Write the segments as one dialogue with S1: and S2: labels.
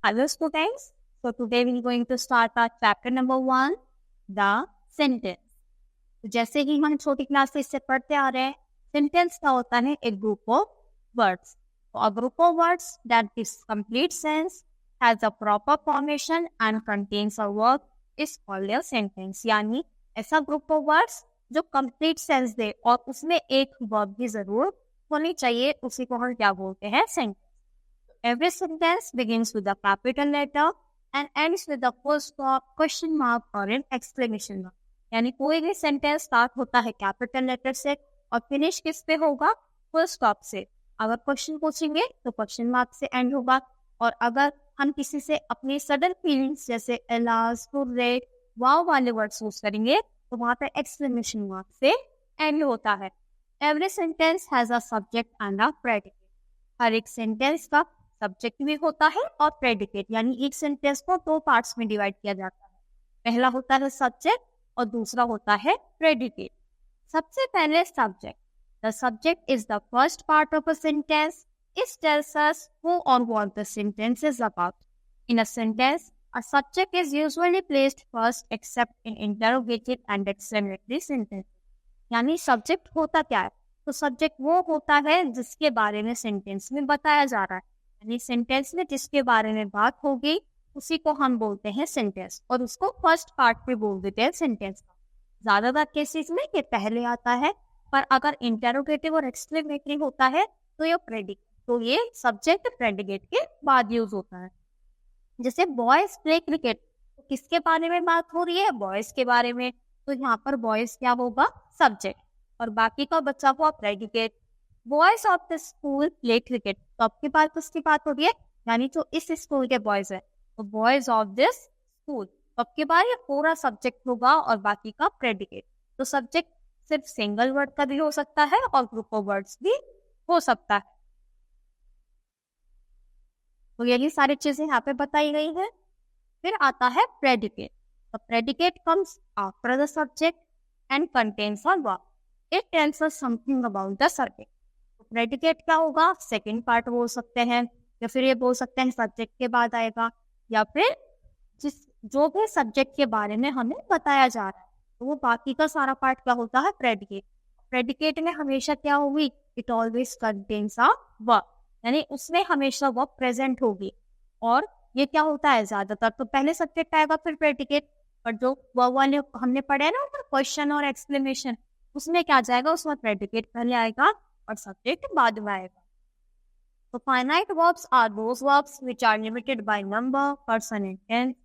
S1: Hello students, so today we are going to start our chapter number 1, the sentence. तो जैसे कि हम छोटी क्लास से इससे पढ़ते आ रहे हैं, सेंटेंस क्या होता है? एक group of words. So a group of words that gives complete sense, has a proper formation and contains a verb is called a sentence. यानी ऐसा ग्रुप ऑफ वर्ड्स जो कंप्लीट सेंस दे और उसमें एक वर्ब भी जरूर होनी चाहिए, उसी को हम क्या बोलते हैं? Sentence. Every sentence begins with a capital letter and ends with a full stop, question mark or an exclamation mark. यानी कोई भी सेंटेंस स्टार्ट होता है कैपिटल लेटर से और फिनिश किस पे होगा? फुल स्टॉप से. अगर क्वेश्चन पूछेंगे तो क्वेश्चन मार्क से एंड होगा, और अगर हम किसी से अपनी सडन फीलिंग्स जैसे एलास, हुर्रे, वाव वाले वर्ड्स यूज करेंगे तो वहां पे एक्सक्लेमेशन मार्क से एंड होता है. Every sentence has a subject and a predicate. हर एक सेंटेंस का सब्जेक्ट भी होता है और प्रेडिकेट, यानी एक सेंटेंस को दो पार्ट्स में डिवाइड किया जाता है. पहला होता है सब्जेक्ट और दूसरा होता है प्रेडिकेट. सबसे पहले subject. The subject is the first part of a sentence. It tells us who or what the sentence is about. In a sentence, a subject is usually placed first except in interrogative and exclamatory sentences. यानी subject होता क्या है? तो subject वो होता है जिसके बारे में सेंटेंस में बताया जा रहा है. यानी सेंटेंस में जिसके बारे में बात होगी उसी को हम बोलते हैं सेंटेंस, और उसको फर्स्ट पार्ट पे बोल देते हैं सेंटेंस का. ज्यादातर केसेस में ये पहले आता है, पर अगर इंटेरोगेटिव और एक्सक्लेमेटरी होता है तो ये प्रेडिकेट, तो ये सब्जेक्ट प्रेडिकेट के बाद यूज होता है. जैसे बॉयज प्ले क्रिकेट, तो किसके बारे में बात हो रही है? बॉयज के बारे में, तो यहाँ पर बॉयज क्या होगा? सब्जेक्ट, और बाकी का बच्चा हुआ predicate. Boys of the school play cricket, तो आपके पास उसकी बात हो रही है, यानी जो इस स्कूल के बॉयज है, तो बॉयज ऑफ दिस स्कूल, तो आपके पास ये पूरा सब्जेक्ट होगा और बाकी का प्रेडिकेट. तो सब्जेक्ट सिर्फ सिंगल वर्ड का भी हो सकता है और ग्रुप ऑफ वर्ड्स भी हो सकता है. तो यही सारी चीजें यहाँ पे बताई गई है. फिर आता है predicate. The predicate comes after the subject and contains a verb. It tells us something about the subject. Predicate क्या होगा? सेकंड पार्ट बोल सकते हैं, या फिर ये बोल सकते हैं सब्जेक्ट के बाद आएगा, या फिर जो भी सब्जेक्ट के बारे में हमें बताया जा रहा है, तो वो बाकी का सारा पार्ट क्या होता है? प्रेडिकेट. प्रेडिकेट में हमेशा क्या होगी? It always contains a verb, यानी उसमें हमेशा वर्ब प्रेजेंट होगी. और ये क्या होता है? ज्यादातर तो पहले सब्जेक्ट आएगा फिर प्रेडिकेट, और जो वर्ब वाले हमने पढ़े हैं ना क्वेश्चन और एक्सक्लेमेशन, उसमें क्या जाएगा? उसमें प्रेडिकेट पहले आएगा और सब्जेक्ट बाद में आएगा. So finite verbs are those verbs which are limited by number, person and tense.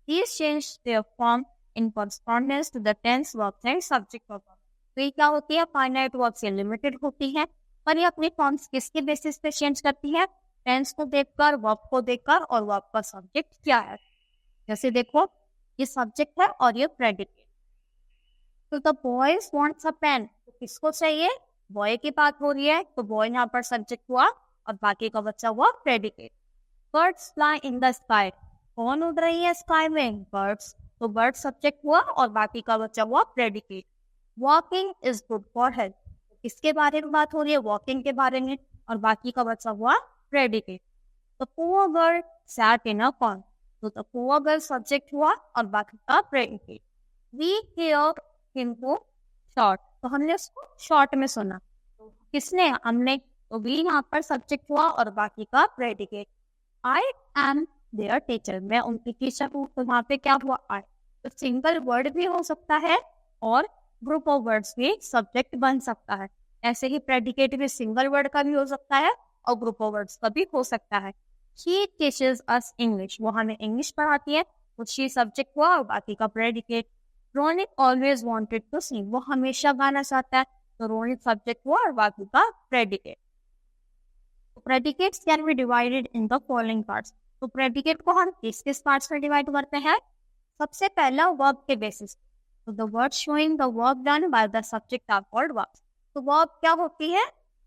S1: These change their form in correspondence to the tense, verbs and subject of verb. तो ये क्या होती है? finite verbs ये limited होती है, पर ये अपने फॉर्म्स किसके बेसिस पे चेंज करती है? टेंस को देखकर, वर्ब को देखकर, और वर्ब का सब्जेक्ट क्या है. जैसे देखो, ये सब्जेक्ट है और ये प्रेडिकेट. तो the boys wants a pen, तो किसको चाहिए? बॉय की बात हो रही है, तो बॉय यहाँ पर सब्जेक्ट हुआ और बाकी का बच्चा हुआ predicate. Birds fly in the sky, कौन उड़ रही है स्काई में? बर्ड्स, तो बर्ड सब्जेक्ट हुआ और बाकी का बच्चा हुआ predicate. Walking is good for health, किसके बारे में बात हो रही है? वॉकिंग के बारे में, और बाकी का बच्चा हुआ predicate. The poor girl sat in a pond, तो द पुअर गर्ल सब्जेक्ट हुआ और बाकी का predicate. We hear him too short, तो हमने उसको शॉर्ट में सुना, तो किसने? हमने. तो वी यहाँ पर सब्जेक्ट हुआ और बाकी का predicate. I am there teacher, मैं उनकी टीचर हूँ, तो वहाँ पे क्या हुआ? आई. तो सिंगल वर्ड भी हो सकता है और ग्रुप ऑफ वर्ड्स भी सब्जेक्ट बन सकता है. ऐसे ही प्रेडिकेट भी सिंगल वर्ड का भी हो सकता है और ग्रुप ऑफ वर्ड्स का भी हो सकता है. शी टीचर्स अस इंग्लिश, वो हमें इंग्लिश पढ़ाती है, तो शी सब्जेक्ट हुआ और बाकी का predicate. Ronik always wanted to sing, वो हमेशा गाना चाहता है, तो रोनिक सब्जेक्ट हुआ और बाकी का predicate. Predicates can be divided in the following parts. तो प्रेडिकेट को हम किस पार्ट्स में डिवाइड करते हैं? सबसे पहला वर्ब के बेसिस. तो the word showing the work done by the subject are called verbs. तो वर्ब क्या होती है?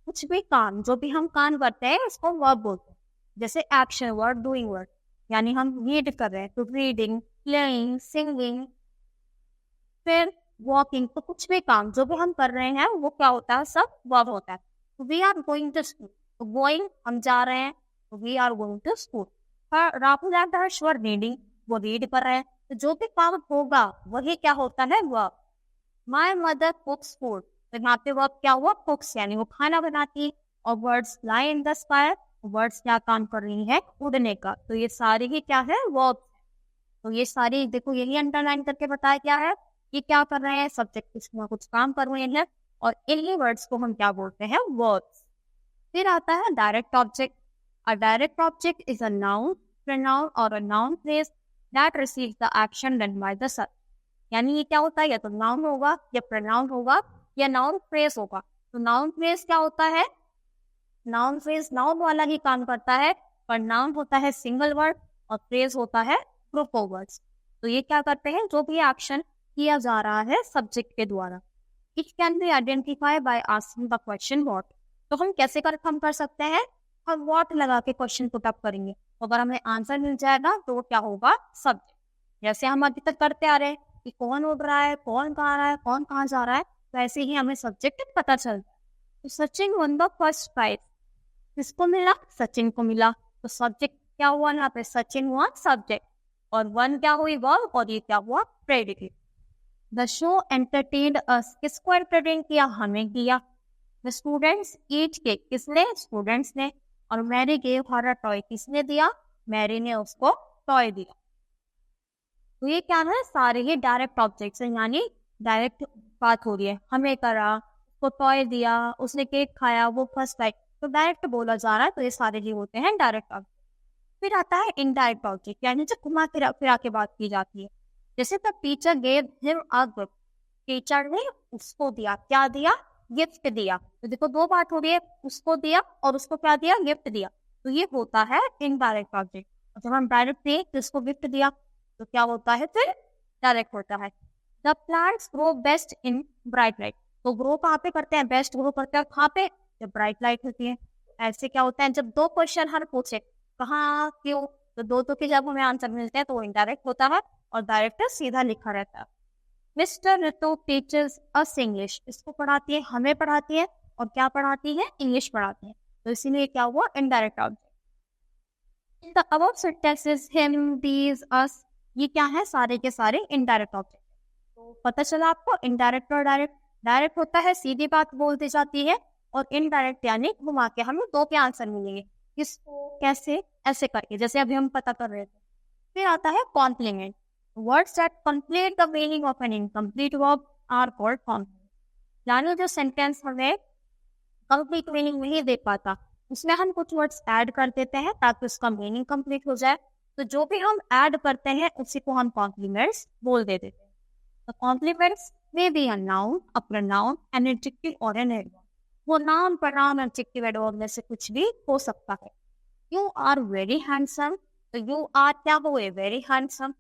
S1: कुछ भी काम, जो भी हम काम करते हैं उसको वर्ब बोलते हैं. जैसे एक्शन वर्ड, डूइंग वर्ड, यानी हम रीड कर रहे हैं तो रीडिंग, प्लेइंग, सिंगिंग. फिर वॉकिंग, तो कुछ भी काम जो भी हम कर रहे हैं वो क्या होता है? सब वर्ब होता है. We are going to school, तो गोइंग हम जा रहे हैं, तो we are going to school. Rahul and Harsh were reading, वो रीड कर रहे हैं, तो जो भी काम होगा वही क्या होता है, वर्ब। माय मदर कुक्स फूड, तो यहाँ पे वर्ब क्या हुआ, कुक्स, यानी वो खाना बनाती है। और words fly in the sky, words क्या काम कर रही है, उड़ने का। तो ये सारे ही क्या है, वर्ब। तो ये सारी देखो, यही अंडरलाइन करके बताया क्या है, ये क्या कर रहे हैं, सब्जेक्ट कुछ ना कुछ काम कर रहे हैं, और इन्हीं वर्ड्स को हम क्या बोलते हैं, वर्ब्स। फिर आता है direct object. A direct object is a noun, pronoun or a noun phrase that receives the action done by the subject। यानी ये क्या होता है, या तो नाउन होगा, या pronoun होगा, या नाउन फ्रेज होगा। तो नाउन फ्रेज क्या होता है, नाउन फ्रेज नाउन वाला ही काम करता है, पर नाउन होता है सिंगल वर्ड और फ्रेज होता है ग्रुप ऑफ वर्ड्स। तो ये क्या करते हैं, जो भी एक्शन किया जा रहा है सब्जेक्ट के द्वारा। It can be identify by asking the question what. तो हम कैसे हम कर सकते हैं, हम व्हाट लगा के क्वेश्चन पुट अप करेंगे, अगर हमें आंसर मिल जाएगा तो वो क्या होगा, सब्जेक्ट। जैसे हम अभी तक करते आ रहे हैं कि कौन उड़ रहा है, कौन कहाँ रहा है, कौन कहाँ जा रहा है, वैसे ही हमें सब्जेक्ट पता चलता है। तो Sachin won the first prize, किसको मिला, सचिन को मिला। तो सब्जेक्ट क्या हुआ यहाँ पे, सचिन हुआ सब्जेक्ट, और वन क्या हुई, वर्ब, और ये क्या हुआ, predicate. The show entertained us, किसको एंटरटेन किया, हमें किया। द स्टूडेंट्स ईट केक, किसने, स्टूडेंट्स ने। और Mary gave her a toy, किसने दिया, मैरी ने उसको टॉय दिया। तो ये क्या है, सारे ही डायरेक्ट ऑब्जेक्ट्स हैं, यानी डायरेक्ट बात हो रही है, हमें करा, उसको टॉय दिया, उसने केक खाया, वो फर्स्ट टाइम, तो डायरेक्ट बोला जा रहा है। तो ये सारे ही होते हैं डायरेक्ट ऑब्जेक्ट। फिर आता है इनडायरेक्ट ऑब्जेक्ट, यानी जो घुमा फिरा के बात की जाती है। जैसे the teacher gave him a gift, teacher ने उसको दिया, क्या दिया, गिफ्ट दिया। तो देखो दो बात हो रही है, उसको दिया और उसको क्या दिया, गिफ्ट दिया। तो ये होता है इनडायरेक्ट ऑब्जेक्ट। जब हम डायरेक्ट दिए तो इसको गिफ्ट दिया, तो क्या होता है, फिर डायरेक्ट होता है। The plants grow best in bright light, तो ग्रो कहाँ पे करते हैं, बेस्ट ग्रो करते हैं कहाँ पे, जब ब्राइट लाइट होती है। ऐसे क्या होता है, जब दो क्वेश्चन हर पूछे कहाँ क्यों, तो दो के जब हमें आंसर मिलते हैं तो वो इनडायरेक्ट होता है, और डायरेक्ट सीधा लिखा रहता है। मिस्टर रितु टीचर्स अस इंग्लिश, इसको पढ़ाती है, हमें पढ़ाती है, और क्या पढ़ाती है, इंग्लिश पढ़ाती है। तो इसीलिए क्या हुआ, indirect object. In the above sentences him, these, us, ये क्या है, सारे के सारे इनडायरेक्ट ऑब्जेक्ट। तो पता चला आपको, इनडायरेक्ट और डायरेक्ट। डायरेक्ट होता है सीधी बात बोल दी जाती है, और इनडायरेक्ट यानी घुमा के हमें दो के आंसर मिलेंगे, किसको, कैसे, ऐसे करके, जैसे अभी हम पता कर रहे थे। फिर आता है complement. Words that complete the meaning of an incomplete verb are called complement। यानी जो सेंटेंस हमें कंप्लीट मीनिंग नहीं दे पाता, उसमें हम कुछ वर्ड्स ऐड कर देते हैं ताकि उसका मीनिंग कंप्लीट हो जाए। तो जो भी हम ऐड करते हैं उसी को हम कॉम्प्लीमेंट्स बोल देते हैं। तो कॉम्प्लीमेंट्स में be a noun, a pronoun, an adjective और एन एडवर्ब। वो नाउन, प्रोनाउन, एडजेक्टिव, एडवर्ब में से कुछ भी हो सकता है। यू आर वेरी हैंडसम, तो यू आर क्या हुए, very handsome.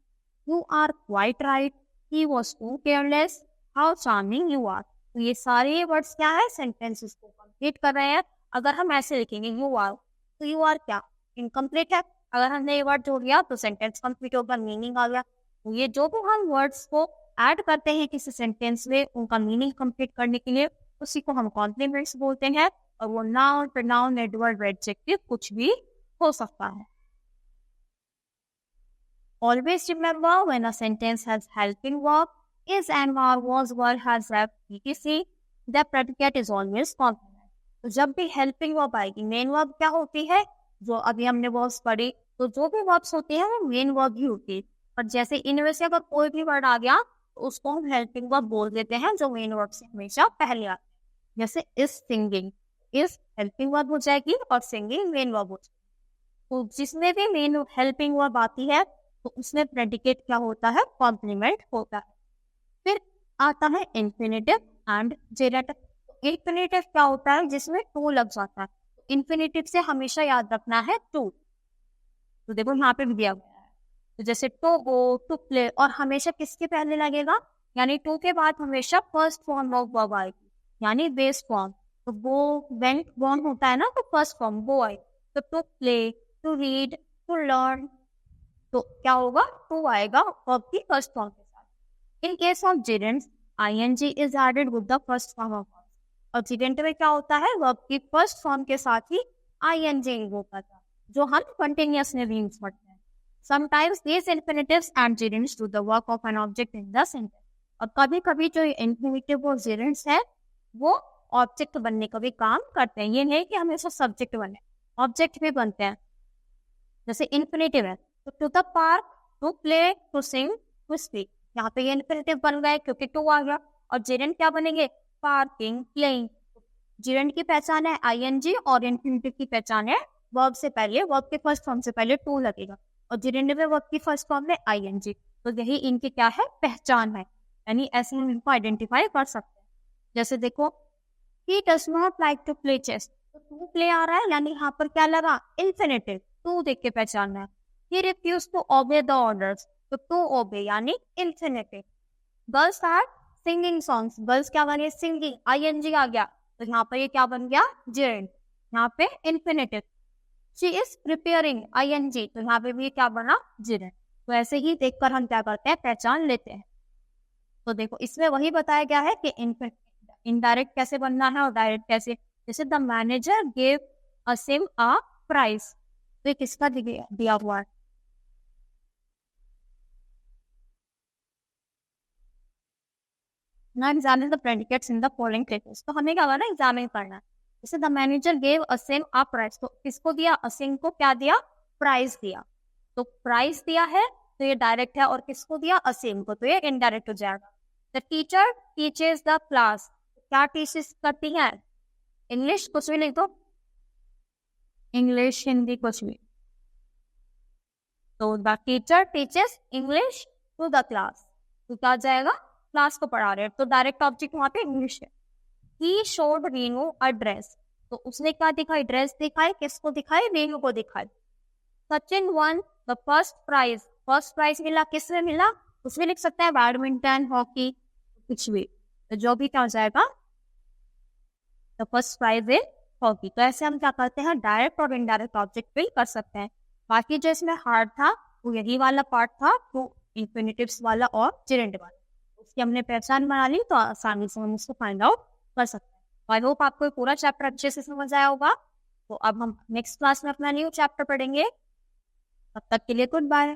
S1: You are quite right. He was too careless. How charming you are. तो ये सारे वर्ड्स क्या है, सेंटेंसेस को कंप्लीट कर रहे हैं। अगर हम ऐसे लिखेंगे you are, तो you are क्या, इनकम्प्लीट है। अगर हमने ये वर्ड जोड़ लिया तो सेंटेंस कंप्लीट होगा, मीनिंग आ गया। तो ये जो भी हम वर्ड्स को ऐड करते हैं किसी सेंटेंस में, उनका मीनिंग कंप्लीट करने के लिए, उसी को हम कॉम्प्लीमेंट्स बोलते हैं। और वो नाउन, प्रोनाउन, एडवर्ब, एडजेक्टिव कुछ भी हो सकता है। Always remember, when a sentence has helping verb, is and was verb has verb etc, the predicate is always complement। तो जब भी helping verb आएगी, main verb क्या होती है, जो अभी हमने verbs पढ़ी, तो जो भी verbs होती है वो main verb ही होती है। पर जैसे इनमें से अगर कोई भी वर्ड आ गया तो उसको हम helping verb बोल देते हैं, जो main verb से हमेशा पहले आते हैं। जैसे is singing, is helping verb हो जाएगी और singing main verb हो जाएगी। तो जिसमें भी main helping verb आती है तो उसमें प्रेडिकेट क्या होता है, कॉम्प्लीमेंट होता है। फिर आता है इन्फिनेटिव एंड जेनेटिव। इन्फिनेटिव क्या होता है, जिसमें टू लग जाता है। इन्फिनेटिव से हमेशा याद रखना है टू। तो देखो यहाँ पे भी दिया गया है, तो जैसे टू गो, टू प्ले, और हमेशा किसके पहले लगेगा, यानी टू के बाद हमेशा फर्स्ट फॉर्म ऑफ वर्ब आएगी, यानी बेस फॉर्म। तो वो वेंट गॉन होता है ना, तो फर्स्ट फॉर्म वो आए। तो to play, to read, to learn, तो क्या होगा, टू आएगा वर्ब की फर्स्ट फॉर्म के साथ। In case of gerunds, ing is added with the first form of verb. और जेरेंट में क्या होता है, वर्ब की फर्स्ट फॉर्म के साथ ही ing होता था, जो हम कंटिन्यूअस में भी यूज करते हैं। Sometimes these infinitives and gerunds do the work of an object in the sentence. और कभी कभी जो infinitive और gerunds है वो ऑब्जेक्ट बनने का भी काम करते हैं. ये नहीं कि हमेशा सब्जेक्ट बने, ऑब्जेक्ट भी बनते हैं. जैसे infinitive है तो to the park, to play, to sing, to speak. यहाँ पे ये infinitive बन गए क्योंकि to आ गया. और gerund क्या बनेंगे? Parking, playing. gerund की पहचान है ing और infinitive की पहचान है वर्ब से पहले, वर्ब के फर्स्ट फॉर्म से पहले टू लगेगा और gerund में वर्ब की फर्स्ट फॉर्म में ing. तो यही इनकी क्या है? पहचान है. यानी ऐसे हम इनको आइडेंटिफाई कर सकते हैं. जैसे देखो, he does not like to play chess. तो टू प्ले आ रहा है यानी यहाँ पर क्या लगा? इन्फिनिटिव. टू देख के पहचानना है. he refused to obey the orders. तो टू ओबे यानी infinitive. Girls are singing songs. Girls क्या बने? सिंगिंग, ing आ गया तो यहाँ पर ये क्या बन गया? gerund. यहाँ पे infinitive. she is preparing, ing. तो यहाँ पे भी क्या बना? gerund. तो ऐसे ही देखकर हम क्या करते हैं? पहचान लेते हैं. तो देखो इसमें वही बताया गया है कि इनडायरेक्ट कैसे बनना है और डायरेक्ट कैसे. जैसे the manager gave Asim a prize. तो ये किसका दिया हुआ है? ना examine the predicates in the following cases. तो हमें क्या करना है? एग्जामिन करना है. जैसे the manager gave Asim a prize. तो किसको दिया? असिम को क्या दिया? प्राइज दिया. तो प्राइज दिया है तो ये डायरेक्ट है और किसको दिया? असिम को. तो ये इनडायरेक्ट हो जाएगा. The teacher teaches the class. क्या टीचेस करती है? इंग्लिश. कुछ भी लिख दो, इंग्लिश, हिंदी, कुछ भी. तो the teacher teaches English to the class. तो क्या जाएगा? क्लास को पढ़ा रहे हैं. तो डायरेक्ट ऑब्जेक्ट वहां पे इंग्लिश है. He showed Renu a dress. तो उसने क्या दिखाई? ड्रेस दिखाई. किसको दिखाई? रीनू को दिखाई. Sachin won the first prize. First prize मिला. किसमें मिला? उसमें लिख सकते हैं बैडमिंटन, हॉकी, कुछ भी. तो जो भी क्या हो जाएगा? The first prize in hockey. तो ऐसे हम क्या करते हैं? डायरेक्ट और इनडायरेक्ट ऑब्जेक्ट फिल कर सकते हैं. बाकी जो इसमें हार्ड था वो यही वाला पार्ट था, तो इन्फिनिटिव्स वाला और gerund वाला. उसकी हमने पहचान बना ली तो आसानी से हम इसको फाइंड आउट कर सकते हैं. आई होप आपको पूरा चैप्टर अच्छे से समझ आया होगा. तो अब हम नेक्स्ट क्लास में अपना न्यू चैप्टर पढ़ेंगे. तब तक के लिए गुड बाय.